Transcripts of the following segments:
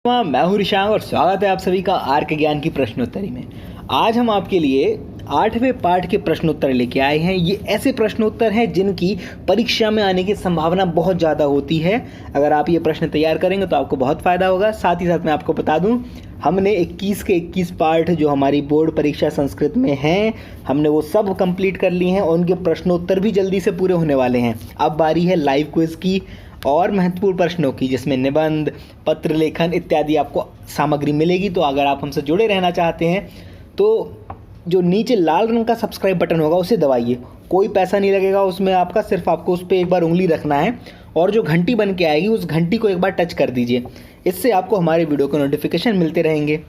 मैं हूं ऋषांग और स्वागत है आप सभी का आर्क ज्ञान की प्रश्नोत्तरी में। आज हम आपके लिए 8वें पाठ के प्रश्नोत्तर लेके आए हैं। ये ऐसे प्रश्नोत्तर हैं जिनकी परीक्षा में आने की संभावना बहुत ज़्यादा होती है। अगर आप ये प्रश्न तैयार करेंगे तो आपको बहुत फ़ायदा होगा। साथ ही साथ मैं आपको बता दूं, हमने 21 के 21 पाठ जो हमारी बोर्ड परीक्षा संस्कृत में हैं, हमने वो सब कंप्लीट कर लिए हैं और उनके प्रश्नोत्तर भी जल्दी से पूरे होने वाले हैं। अब बारी है लाइव क्विज़ की और महत्वपूर्ण प्रश्नों की, जिसमें निबंध, पत्र लेखन इत्यादि आपको सामग्री मिलेगी। तो अगर आप हमसे जुड़े रहना चाहते हैं तो जो नीचे लाल रंग का सब्सक्राइब बटन होगा उसे दबाइए। कोई पैसा नहीं लगेगा उसमें आपका, सिर्फ आपको उस पर एक बार उंगली रखना है और जो घंटी बन के आएगी उस घंटी को एक बार टच कर दीजिए। इससे आपको हमारे वीडियो के नोटिफिकेशन मिलते रहेंगे।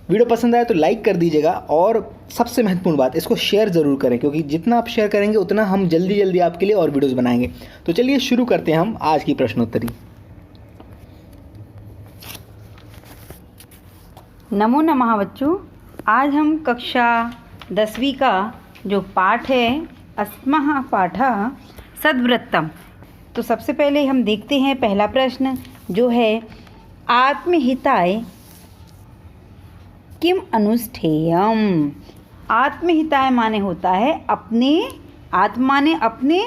वीडियो पसंद आए तो लाइक कर दीजिएगा और सबसे महत्वपूर्ण बात, इसको शेयर ज़रूर करें, क्योंकि जितना आप शेयर करेंगे उतना हम जल्दी जल्दी आपके लिए और वीडियोस बनाएंगे। तो चलिए शुरू करते हैं हम आज की प्रश्नोत्तरी। नमो नमः बच्चों, आज हम कक्षा 10वीं का जो पाठ है अस्मः पाठः सद्वृत्तम। तो सबसे पहले हम देखते हैं पहला प्रश्न जो है आत्महिताय किम अनुष्ठेयम। आत्महिताय माने होता है अपने, आत्म माने अपने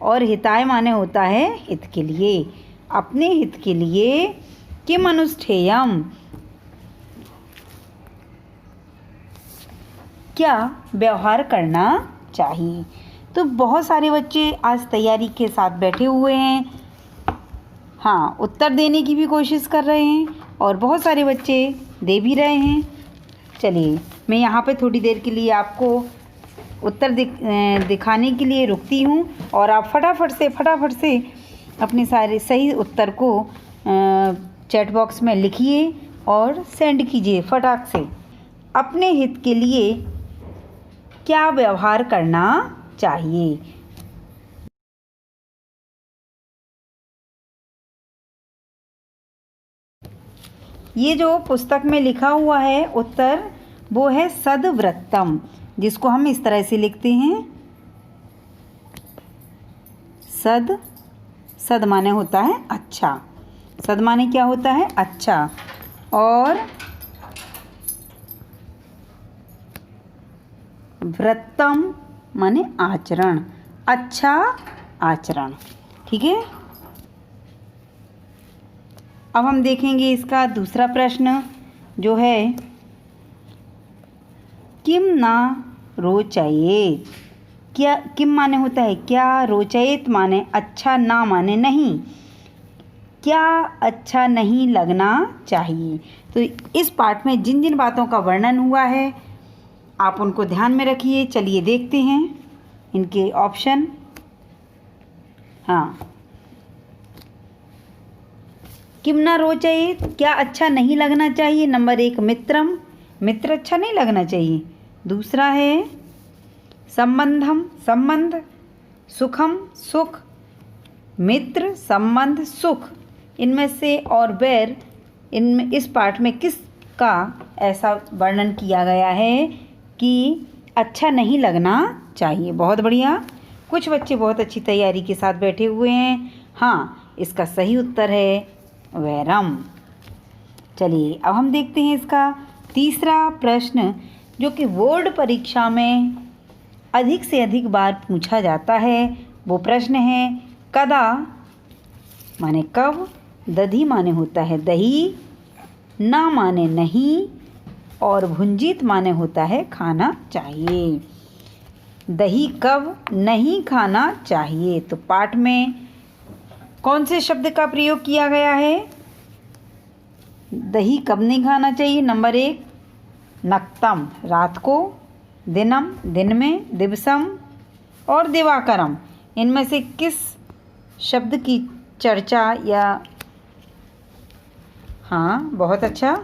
और हिताय माने होता है हित के लिए। अपने हित के लिए किम अनुष्ठेयम, क्या व्यवहार करना चाहिए। तो बहुत सारे बच्चे आज तैयारी के साथ बैठे हुए हैं, हाँ उत्तर देने की भी कोशिश कर रहे हैं और बहुत सारे बच्चे दे भी रहे हैं। चलिए मैं यहाँ पे थोड़ी देर के लिए आपको उत्तर दिखाने के लिए रुकती हूँ और आप फटाफट से अपने सारे सही उत्तर को चैट बॉक्स में लिखिए और सेंड कीजिए फटाक से। अपने हित के लिए क्या व्यवहार करना चाहिए। ये जो पुस्तक में लिखा हुआ है उत्तर वो है सद्वृत्तम, जिसको हम इस तरह से लिखते हैं सद माने होता है अच्छा। सद माने क्या होता है अच्छा, और व्रतम माने आचरण, अच्छा आचरण। ठीक है, अब हम देखेंगे इसका दूसरा प्रश्न जो है किम ना रोचयेत। क्या किम माने होता है क्या, रोचयेत माने अच्छा, ना माने नहीं, क्या अच्छा नहीं लगना चाहिए। तो इस पाठ में जिन जिन बातों का वर्णन हुआ है आप उनको ध्यान में रखिए। चलिए देखते हैं इनके ऑप्शन। हाँ, किम न रोचयेत, क्या अच्छा नहीं लगना चाहिए। नंबर 1 मित्रम, मित्र अच्छा नहीं लगना चाहिए। दूसरा है संबंधम, संबंध। सुखम, सुख। मित्र, संबंध, सुख। इनमें से और वैर, इनमें इस पाठ में किसका ऐसा वर्णन किया गया है कि अच्छा नहीं लगना चाहिए। बहुत बढ़िया, कुछ बच्चे बहुत अच्छी तैयारी के साथ बैठे हुए हैं। हाँ, इसका सही उत्तर है वैरम। चलिए अब हम देखते हैं इसका तीसरा प्रश्न, जो कि बोर्ड परीक्षा में अधिक से अधिक बार पूछा जाता है। वो प्रश्न है कदा माने कब, दधि माने होता है दही, ना माने नहीं, और भुंजित माने होता है खाना चाहिए। दही कब नहीं खाना चाहिए। तो पाठ में कौन से शब्द का प्रयोग किया गया है। दही कब नहीं खाना चाहिए। नंबर 1 नक्तम, रात को। दिनम, दिन में। दिवसम और दिवाकरम, इनमें से किस शब्द की चर्चा या, हाँ बहुत अच्छा,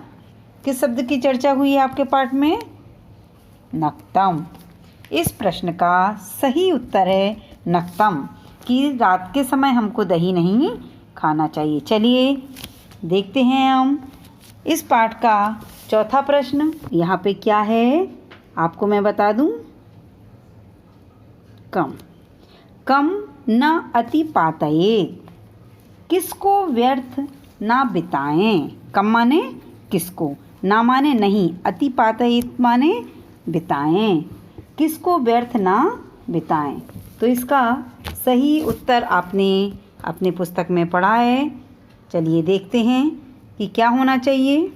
किस शब्द की चर्चा हुई है आपके पाठ में। नक्तम। इस प्रश्न का सही उत्तर है नक्तम, कि रात के समय हमको दही नहीं खाना चाहिए। चलिए देखते हैं हम इस पाठ का चौथा प्रश्न। यहाँ पे क्या है आपको मैं बता दूं। कम, कम न अति पातयेत, किसको व्यर्थ ना बिताएं। कम माने किसको, ना माने नहीं, अति पातयेत माने बिताएं, किसको व्यर्थ ना बिताएं। तो इसका सही उत्तर आपने अपनी पुस्तक में पढ़ा है। चलिए देखते हैं कि क्या होना चाहिए।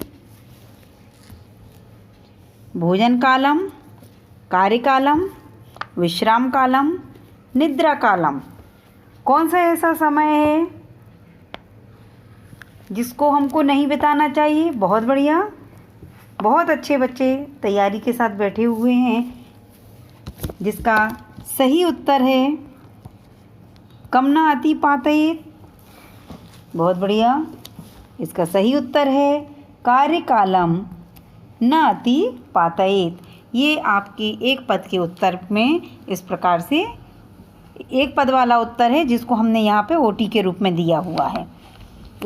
भोजन कालम, कार्य कालम, विश्राम कालम, निद्रा कालम। कौन सा ऐसा समय है जिसको हमको नहीं बिताना चाहिए? बहुत बढ़िया, बहुत अच्छे बच्चे तैयारी के साथ बैठे हुए हैं। जिसका सही उत्तर है कम न अति पातयेत। बहुत बढ़िया, इसका सही उत्तर है कार्य कालम न अति पातयेत। ये आपके एक पद के उत्तर में इस प्रकार से एक पद वाला उत्तर है जिसको हमने यहाँ पे ओटी के रूप में दिया हुआ है।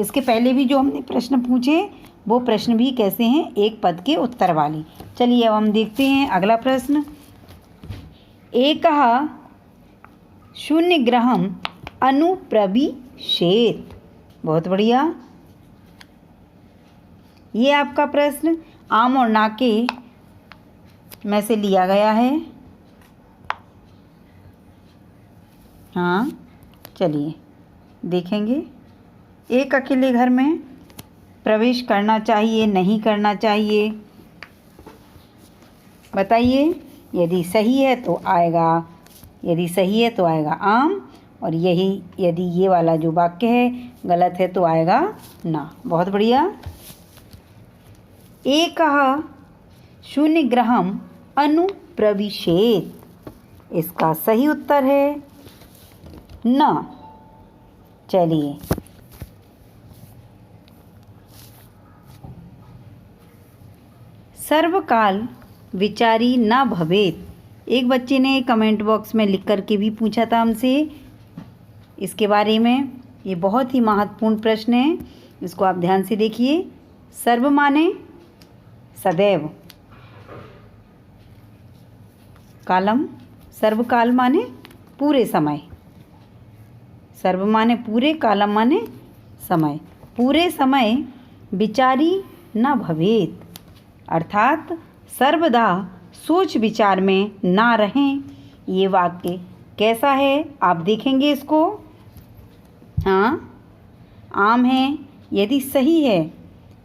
इसके पहले भी जो हमने प्रश्न पूछे वो प्रश्न भी कैसे हैं, एक पद के उत्तर वाले। चलिए अब हम देखते हैं अगला प्रश्न। एकः शून्यग्रहम् अनुप्रविशेत्। बहुत बढ़िया, ये आपका प्रश्न आम और ना के में से लिया गया है। हाँ, चलिए देखेंगे। एक अकेले घर में प्रवेश करना चाहिए, नहीं करना चाहिए, बताइए। यदि सही है तो आएगा, यदि सही है तो आएगा आम, और यदि ये वाला जो वाक्य है गलत है तो आएगा ना। बहुत बढ़िया। एकः शून्यग्रहम् अनुप्रविशेत्। इसका सही उत्तर है न। चलिए सर्वकाल विचारी न भवेत्। एक बच्चे ने कमेंट बॉक्स में लिख कर के भी पूछा था हमसे इसके बारे में। ये बहुत ही महत्वपूर्ण प्रश्न है, इसको आप ध्यान से देखिए। सर्व माने सदैव, कालम सर्वकाल माने पूरे समय, सर्व माने पूरे, कालम माने समय। पूरे समय विचारी न भवेत्, अर्थात सर्वदा सोच विचार में ना रहें। ये वाक्य कैसा है आप देखेंगे इसको। हाँ, आम है। यदि सही है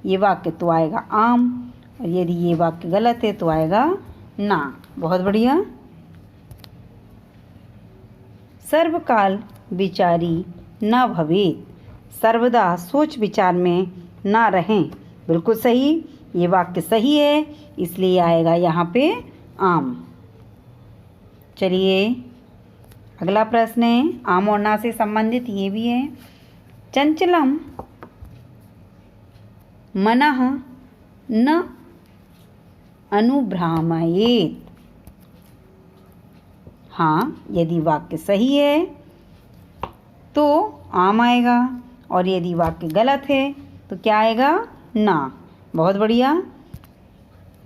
ये वाक्य तो आएगा आम, और यदि ये वाक्य गलत है तो आएगा ना। बहुत बढ़िया। सर्वकाल विचारी न भवेत्, सर्वदा सोच विचार में ना रहें। बिल्कुल सही, ये वाक्य सही है, इसलिए आएगा यहाँ पे आम। चलिए अगला प्रश्न है आम और ना से संबंधित, ये भी है। चंचलम मनः न अनुभ्रामयेत्। हाँ, यदि वाक्य सही है तो आम आएगा, और यदि वाक्य गलत है तो क्या आएगा ना। बहुत बढ़िया,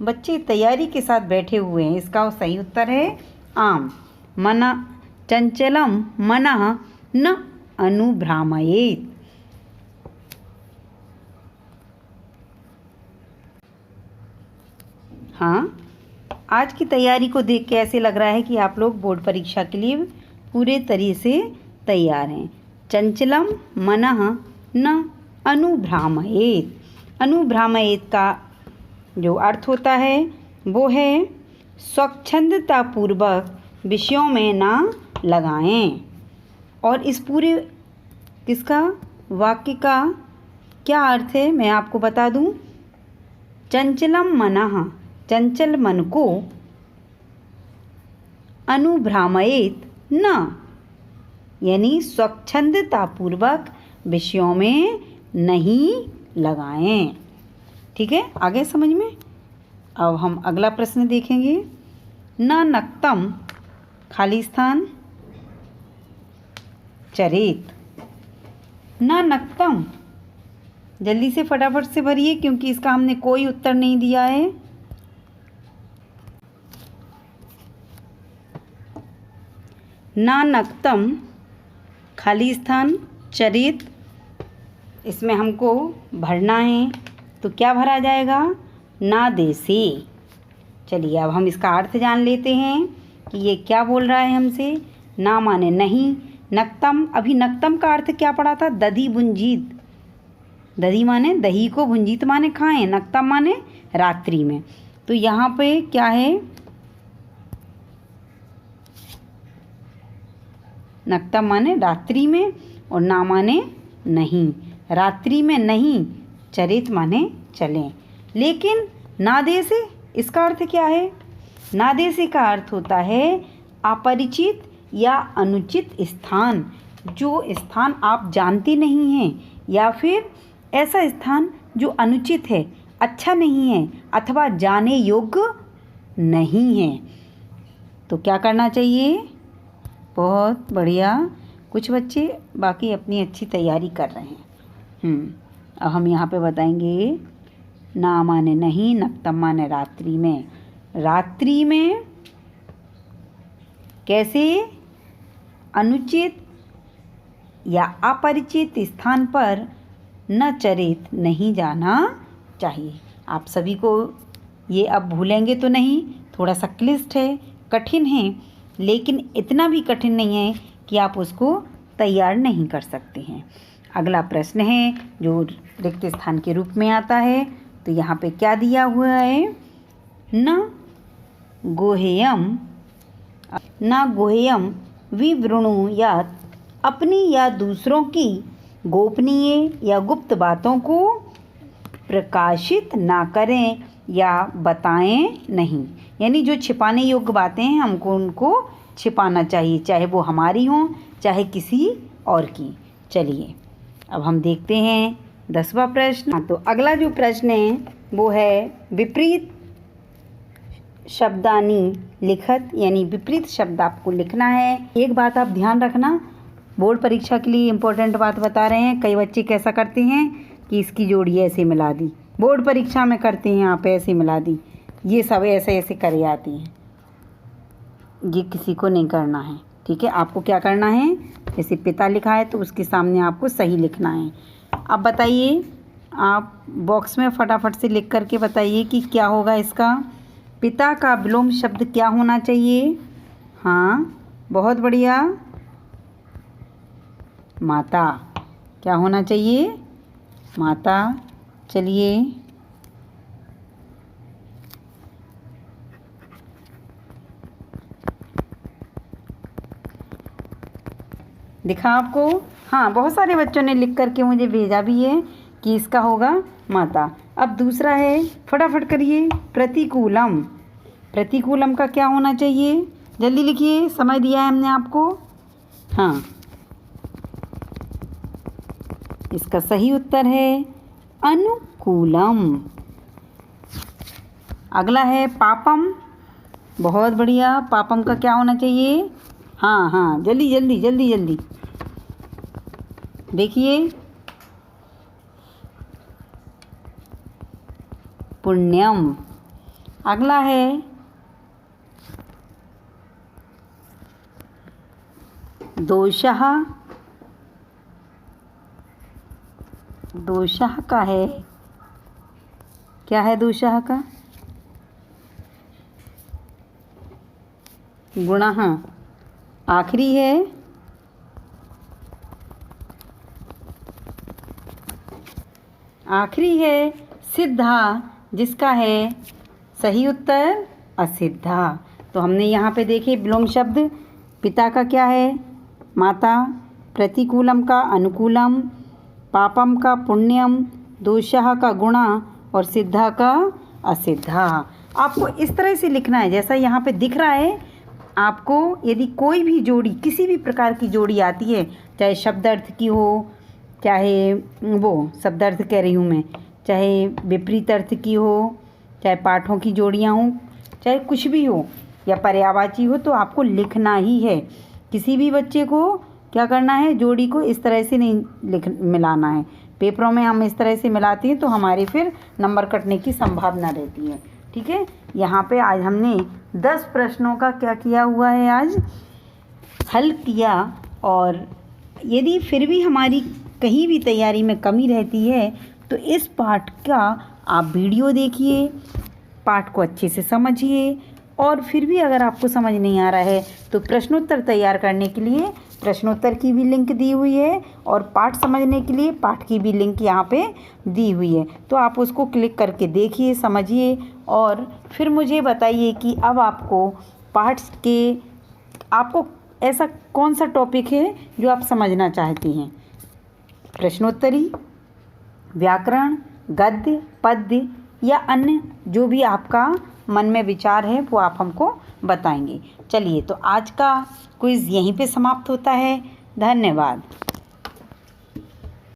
बच्चे तैयारी के साथ बैठे हुए हैं। इसका सही उत्तर है आम। मना चंचलम मनः न अनुभ्रामयेत्। हाँ, आज की तैयारी को देख के ऐसे लग रहा है कि आप लोग बोर्ड परीक्षा के लिए पूरे तरीके से तैयार हैं। चंचलम मनः न अनुभ्रामयेत्। अनुभ्रामयेत् का जो अर्थ होता है वो है स्वच्छंदतापूर्वक विषयों में ना लगाएं। और इस पूरे किसका वाक्य का क्या अर्थ है मैं आपको बता दूं। चंचलम मनः, चंचल मन को, अनुभ्रामयेत् न, यानी स्वच्छंदतापूर्वक विषयों में नहीं लगाएं। ठीक है, आगे समझ में। अब हम अगला प्रश्न देखेंगे। न नक्तम खाली स्थान चरेत। न नक्तम, जल्दी से फटाफट से भरिए क्योंकि इसका हमने कोई उत्तर नहीं दिया है। न नक्तम खाली स्थान चरित, इसमें हमको भरना है। तो क्या भरा जाएगा? ना दे से। चलिए अब हम इसका अर्थ जान लेते हैं कि ये क्या बोल रहा है हमसे। ना माने नहीं, नक्तम, अभी नक्तम का अर्थ क्या पढ़ा था? दधी भुंजीत। दधी माने दही को, भुंजीत माने खाएं, नक्तम माने रात्रि में। तो यहाँ पे क्या है? नक्तम माने रात्रि में और ना माने नहीं। रात्रि में नहीं, चरित माने चलें। लेकिन नादे से इसका अर्थ क्या है? नादे से का अर्थ होता है अपरिचित या अनुचित स्थान, जो स्थान आप जानते नहीं हैं, या फिर ऐसा स्थान जो अनुचित है, अच्छा नहीं है, अथवा जाने योग्य नहीं है। तो क्या करना चाहिए? बहुत बढ़िया, कुछ बच्चे बाकी अपनी अच्छी तैयारी कर रहे हैं। अब हम यहाँ पे बताएंगे ना माने नहीं, नक्तम माने रात्रि में। रात्रि में कैसे? अनुचित या अपरिचित स्थान पर न चरित नहीं जाना चाहिए। आप सभी को ये अब भूलेंगे तो नहीं, थोड़ा सा क्लिष्ट है, कठिन है, लेकिन इतना भी कठिन नहीं है कि आप उसको तैयार नहीं कर सकते हैं। अगला प्रश्न है जो रिक्त स्थान के रूप में आता है। तो यहाँ पे क्या दिया हुआ है? न गोहेयम विवृणुयात्, अपनी या दूसरों की गोपनीय या गुप्त बातों को प्रकाशित ना करें या बताएं नहीं। यानी जो छिपाने योग्य बातें हैं हमको उनको छिपाना चाहिए, चाहे वो हमारी हों चाहे किसी और की। चलिए अब हम देखते हैं 10वां प्रश्न। तो अगला जो प्रश्न है वो है विपरीत शब्दानी लिखत, यानी विपरीत शब्द आपको लिखना है। एक बात आप ध्यान रखना, बोर्ड परीक्षा के लिए इम्पोर्टेंट बात बता रहे हैं। कई बच्चे कैसा करते हैं कि इसकी जोड़ी ऐसे मिला दी, बोर्ड परीक्षा में करते हैं आप ऐसे मिला दी, ये सब ऐसे ऐसे कर आती हैं। ये किसी को नहीं करना है, ठीक है। आपको क्या करना है, जैसे पिता लिखा है तो उसके सामने आपको सही लिखना है। अब बताइए, आप बॉक्स में फटाफट से लिख करके बताइए कि क्या होगा इसका। पिता का विलोम शब्द क्या होना चाहिए? हाँ, बहुत बढ़िया, माता। क्या होना चाहिए? माता। चलिए दिखा आपको। हाँ, बहुत सारे बच्चों ने लिख करके मुझे भेजा भी है कि इसका होगा माता। अब दूसरा है, फटाफट करिए, प्रतिकूलम। प्रतिकूलम का क्या होना चाहिए? जल्दी लिखिए, समय दिया है हमने आपको। हाँ, इसका सही उत्तर है अनुकूलम। अगला है पापम। बहुत बढ़िया, पापम का क्या होना चाहिए? हाँ हाँ, जल्दी जल्दी जल्दी जल्दी देखिए, पुण्यम। अगला है दोषः। दोषः का है, क्या है दोषः का? गुणः। आखिरी है सिद्धा, जिसका है सही उत्तर असिद्धा। तो हमने यहाँ पे देखे विलोम शब्द, पिता का क्या है? माता, प्रतिकूलम का अनुकूलम, पापम का पुण्यम, दोषः का गुणा और सिद्धा का असिद्धा। आपको इस तरह से लिखना है जैसा यहाँ पे दिख रहा है। आपको यदि कोई भी जोड़ी, किसी भी प्रकार की जोड़ी आती है, चाहे शब्द अर्थ की हो, चाहे वो शब्द अर्थ कह रही हूँ मैं, चाहे विपरीत अर्थ की हो, चाहे पाठों की जोड़ियाँ हों, चाहे कुछ भी हो, या पर्यायवाची हो, तो आपको लिखना ही है। किसी भी बच्चे को क्या करना है, जोड़ी को इस तरह से नहीं मिलाना है। पेपरों में हम इस तरह से मिलाते हैं तो हमारे फिर नंबर कटने की संभावना रहती है, ठीक है। यहाँ पे आज हमने 10 प्रश्नों का क्या किया हुआ है, आज हल किया। और यदि फिर भी हमारी कहीं भी तैयारी में कमी रहती है तो इस पाठ का आप वीडियो देखिए, पाठ को अच्छे से समझिए, और फिर भी अगर आपको समझ नहीं आ रहा है तो प्रश्नोत्तर तैयार करने के लिए प्रश्नोत्तर की भी लिंक दी हुई है, और पाठ समझने के लिए पाठ की भी लिंक यहाँ पे दी हुई है। तो आप उसको क्लिक करके देखिए, समझिए, और फिर मुझे बताइए कि अब आपको ऐसा कौन सा टॉपिक है जो आप समझना चाहती हैं। प्रश्नोत्तरी, व्याकरण, गद्य, पद्य या अन्य जो भी आपका मन में विचार है वो आप हमको बताएंगे। चलिए, तो आज का क्विज़ यहीं पे समाप्त होता है। धन्यवाद।